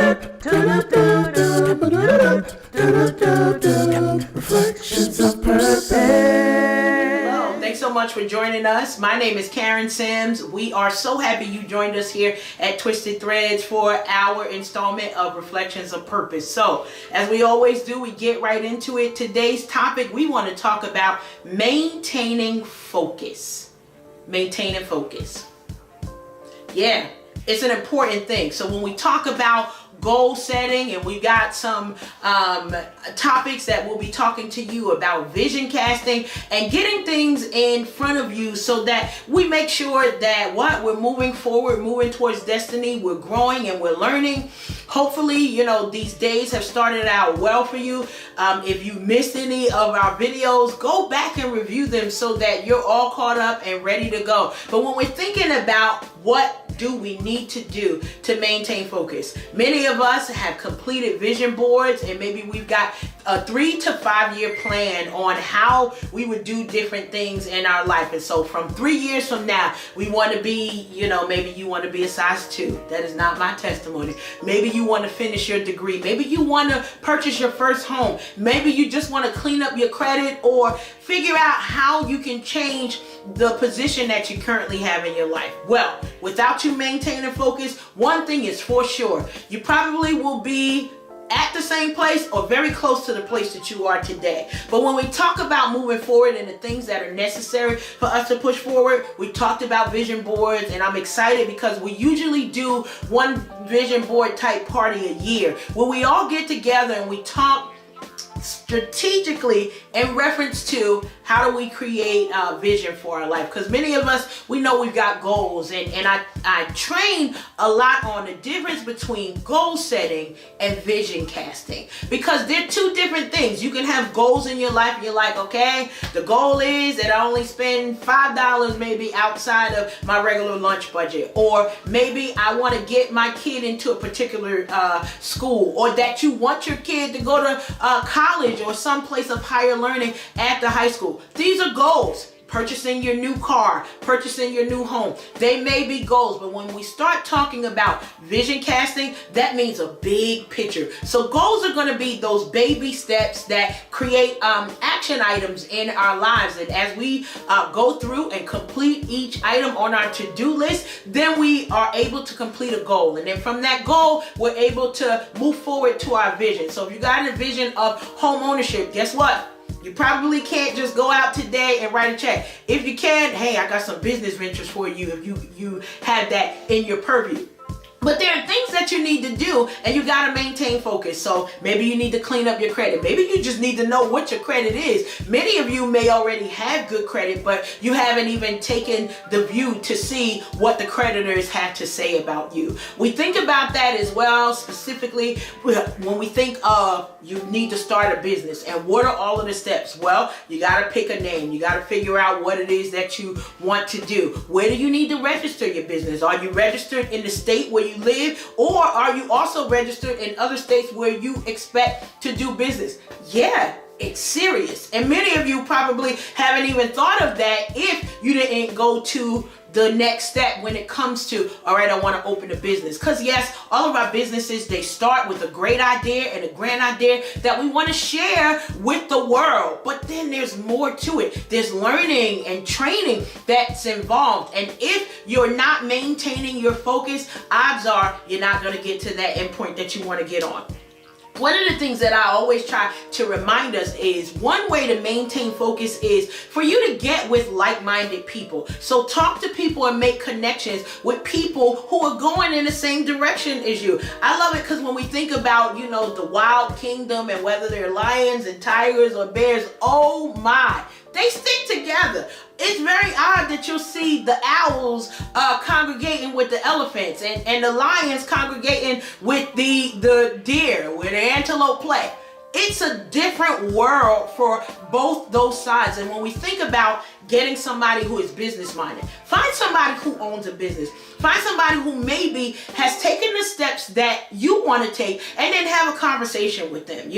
Reflections of Purpose. Hello, thanks so much for joining us. My name is Karen Sims. We are so happy you joined us here at Twisted Threads for our installment of Reflections of Purpose. So, as we always do, we get right into it. Today's topic, we want to talk about maintaining focus. Maintaining focus. Yeah, it's an important thing. So when we talk about goal setting, and we've got some topics that we'll be talking to you about vision casting and getting things in front of you so that we make sure that we're moving forward, moving towards destiny, we're growing and we're learning. Hopefully, these days have started out well for you. If you missed any of our videos, go back and review them so that you're all caught up and ready to go. But when we're thinking about what do we need to do to maintain focus, many of us have completed vision boards, and maybe we've got a 3 to 5 year plan on how we would do different things in our life. And so from 3 years from now, we want to be, maybe you want to be a size 2. That is not my testimony. Maybe you want to finish your degree. Maybe you want to purchase your first home. Maybe you just want to clean up your credit or figure out how you can change the position that you currently have in your life. Well, without you maintaining focus, one thing is for sure, you probably will be at the same place or very close to the place that you are today. But when we talk about moving forward and the things that are necessary for us to push forward, we talked about vision boards, and I'm excited because we usually do one vision board type party a year where we all get together and we talk strategically in reference to how do we create a vision for our life, because many of us, we know we've got goals, and I train a lot on the difference between goal setting and vision casting, because they're two different things. You can have goals in your life and you're like, okay, the goal is that I only spend $5 maybe outside of my regular lunch budget, or maybe I want to get my kid into a particular school, or that you want your kid to go to college or some place of higher learning after high school. These are goals. Purchasing your new car, purchasing your new home. They may be goals, but when we start talking about vision casting, that means a big picture. So goals are going to be those baby steps that create action items in our lives. And as we go through and complete each item on our to-do list, then we are able to complete a goal. And then from that goal, we're able to move forward to our vision. So if you got a vision of home ownership, guess what? You probably can't just go out today and write a check. If you can, hey, I got some business ventures for you if you have that in your purview. But there are things that you need to do, and you got to maintain focus. So maybe you need to clean up your credit. Maybe you just need to know what your credit is. Many of you may already have good credit, but you haven't even taken the view to see what the creditors have to say about you. We think about that as well, specifically when we think of you need to start a business. And what are all of the steps? Well, you got to pick a name. You got to figure out what it is that you want to do. Where do you need to register your business? Are you registered in the state where you live, or are you also registered in other states where you expect to do business? Yeah, it's serious. And many of you probably haven't even thought of that if you didn't go to the next step when it comes to, all right, I want to open a business. Because yes, all of our businesses, they start with a great idea and a grand idea that we want to share with the world. But then there's more to it. There's learning and training that's involved. And if you're not maintaining your focus, odds are you're not going to get to that endpoint that you want to get on. One of the things that I always try to remind us is one way to maintain focus is for you to get with like-minded people. So talk to people and make connections with people who are going in the same direction as you. I love it because when we think about, the wild kingdom and whether they're lions and tigers or bears, oh my, they stick together. It's very odd that you'll see the owls congregating with the elephants and the lions congregating with the deer, where the antelope play. It's a different world for both those sides. And when we think about getting somebody who is business minded, find somebody who owns a business. Find somebody who maybe has taken the steps that you want to take, and then have a conversation with them.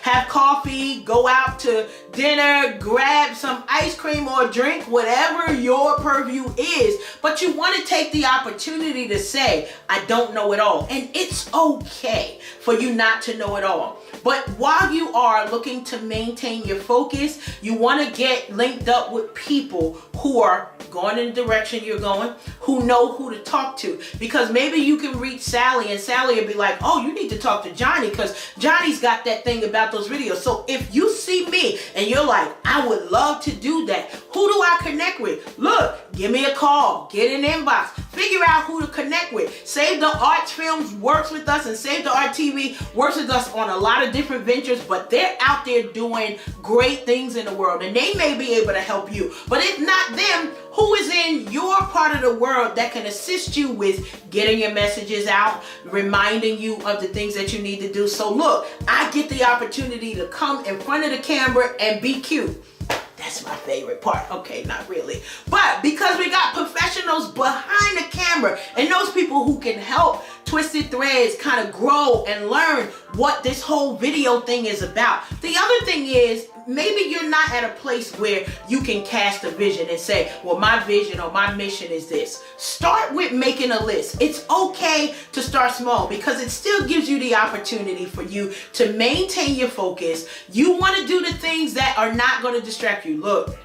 Have coffee, go out to dinner, grab some ice cream or drink, whatever your purview is. But you want to take the opportunity to say, I don't know it all. And it's okay for you not to know it all. But while you are looking to maintain your focus, you want to get linked up with people who are going in the direction you're going, who know who to talk to. Because maybe you can reach Sally, and Sally will be like, oh, you need to talk to Johnny because Johnny's got that thing about those videos. So if you see me and you're like, I would love to do that, who do I connect with? Look, give me a call, get an inbox, figure out who to connect with. Save the Arts Films works with us, and Save the Art TV works with us on a lot of different ventures, but they're out there doing great things in the world, and they may be able to help you. But if not them, who is in your part of the world that can assist you with getting your messages out, reminding you of the things that you need to do? So look, I get the opportunity to come in front of the camera and be cute. That's my favorite part. Okay, not really. But because we got professionals behind the camera and those people who can help Twisted Threads kind of grow and learn what this whole video thing is about. The other thing is, maybe you're not at a place where you can cast a vision and say, well, my vision or my mission is this. Start with making a list. It's okay to start small because it still gives you the opportunity for you to maintain your focus. You want to do the things that are not going to distract you. Look,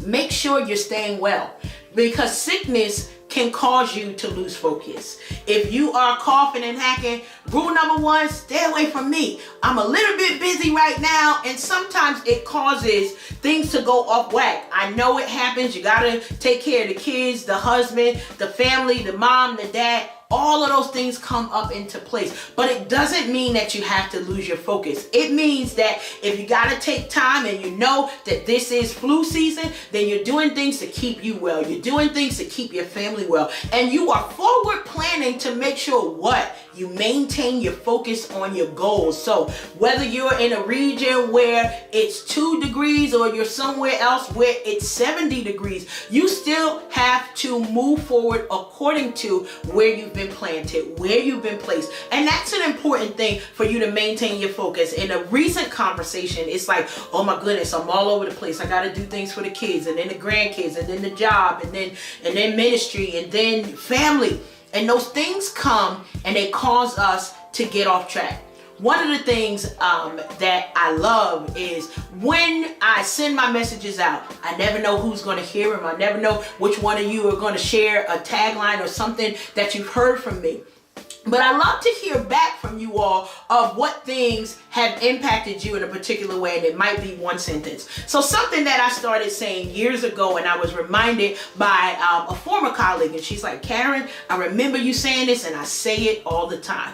make sure you're staying well, because sickness can cause you to lose focus. If you are coughing and hacking, rule number one, stay away from me. I'm a little bit busy right now, and sometimes it causes things to go off whack. I know it happens. You gotta take care of the kids, the husband, the family, the mom, the dad. All of those things come up into place. But it doesn't mean that you have to lose your focus. It means that if you got to take time and you know that this is flu season, then you're doing things to keep you well. You're doing things to keep your family well. And you are forward planning to make sure what? You maintain your focus on your goals. So whether you're in a region where it's 2 degrees or you're somewhere else where it's 70 degrees, you still have to move forward according to where you've been planted, where you've been placed. And that's an important thing for you to maintain your focus. In a recent conversation, it's like, oh my goodness, I'm all over the place. I got to do things for the kids, and then the grandkids, and then the job, and then ministry, and then family. And those things come and they cause us to get off track. One of the things that I love is when I send my messages out, I never know who's going to hear them. I never know which one of you are going to share a tagline or something that you've heard from me. But I love to hear back from you all of what things have impacted you in a particular way, and it might be one sentence. So something that I started saying years ago, and I was reminded by a former colleague, and she's like, Karen, I remember you saying this, and I say it all the time.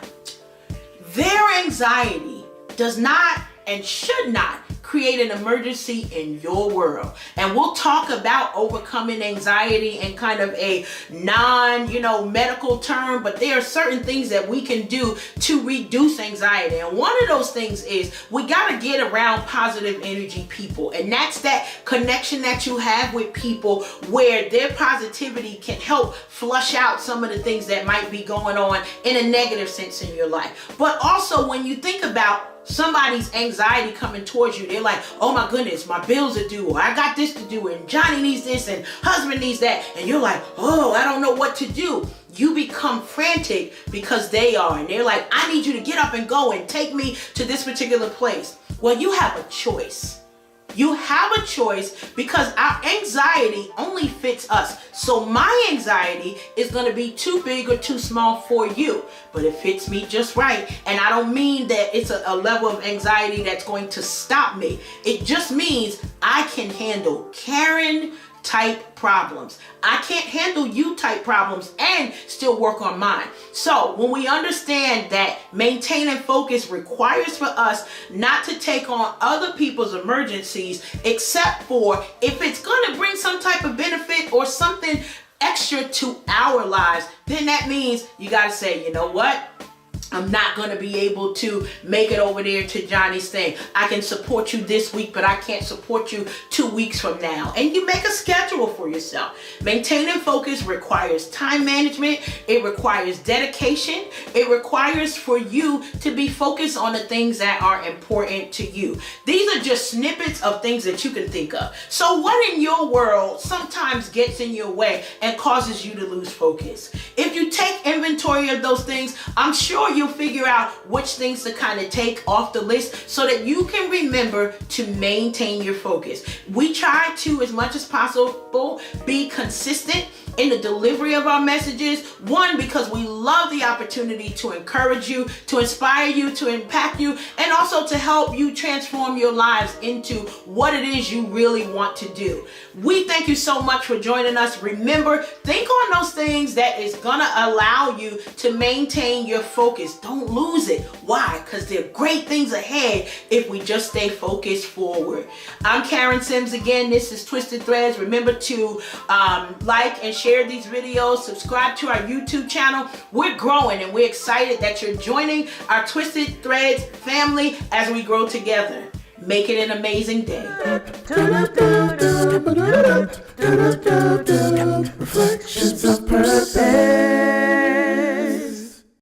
Their anxiety does not and should not create an emergency in your world. And we'll talk about overcoming anxiety in kind of a medical term, but there are certain things that we can do to reduce anxiety. And one of those things is we got to get around positive energy people. And that's that connection that you have with people where their positivity can help flush out some of the things that might be going on in a negative sense in your life. But also when you think about somebody's anxiety coming towards you, they're like, oh my goodness, my bills are due, or I got this to do, and Johnny needs this, and husband needs that, and you're like, oh, I don't know what to do. You become frantic because they are, and they're like, I need you to get up and go and take me to this particular place. Well, you have a choice. You have a choice because our anxiety only fits us. So my anxiety is going to be too big or too small for you, but it fits me just right. And I don't mean that it's a level of anxiety that's going to stop me. It just means I can handle Karen type problems. I can't handle you type problems and still work on mine. So when we understand that maintaining focus requires for us not to take on other people's emergencies, except for if it's going to bring some type of benefit or something extra to our lives, then that means you got to say, you know what? I'm I'm not going to be able to make it over there to Johnny's thing. I can support you this week, but I can't support you 2 weeks from now. And you make a schedule for yourself. Maintaining focus requires time management. It requires dedication. It requires for you to be focused on the things that are important to you. These are just snippets of things that you can think of. So what in your world sometimes gets in your way and causes you to lose focus? If you take inventory of those things, I'm sure you'll figure out which things to kind of take off the list so that you can remember to maintain your focus. We try to, as much as possible, be consistent in the delivery of our messages. One, because we love the opportunity to encourage you, to inspire you, to impact you, and also to help you transform your lives into what it is you really want to do. We thank you so much for joining us. Remember, think on those things that is gonna allow you to maintain your focus. Don't lose it. Why? Because there are great things ahead if we just stay focused forward. I'm Karen Sims again. This is Twisted Threads. Remember to like and share these videos. Subscribe to our YouTube channel. We're growing and we're excited that you're joining our Twisted Threads family as we grow together. Make it an amazing day. Reflections of Purpose.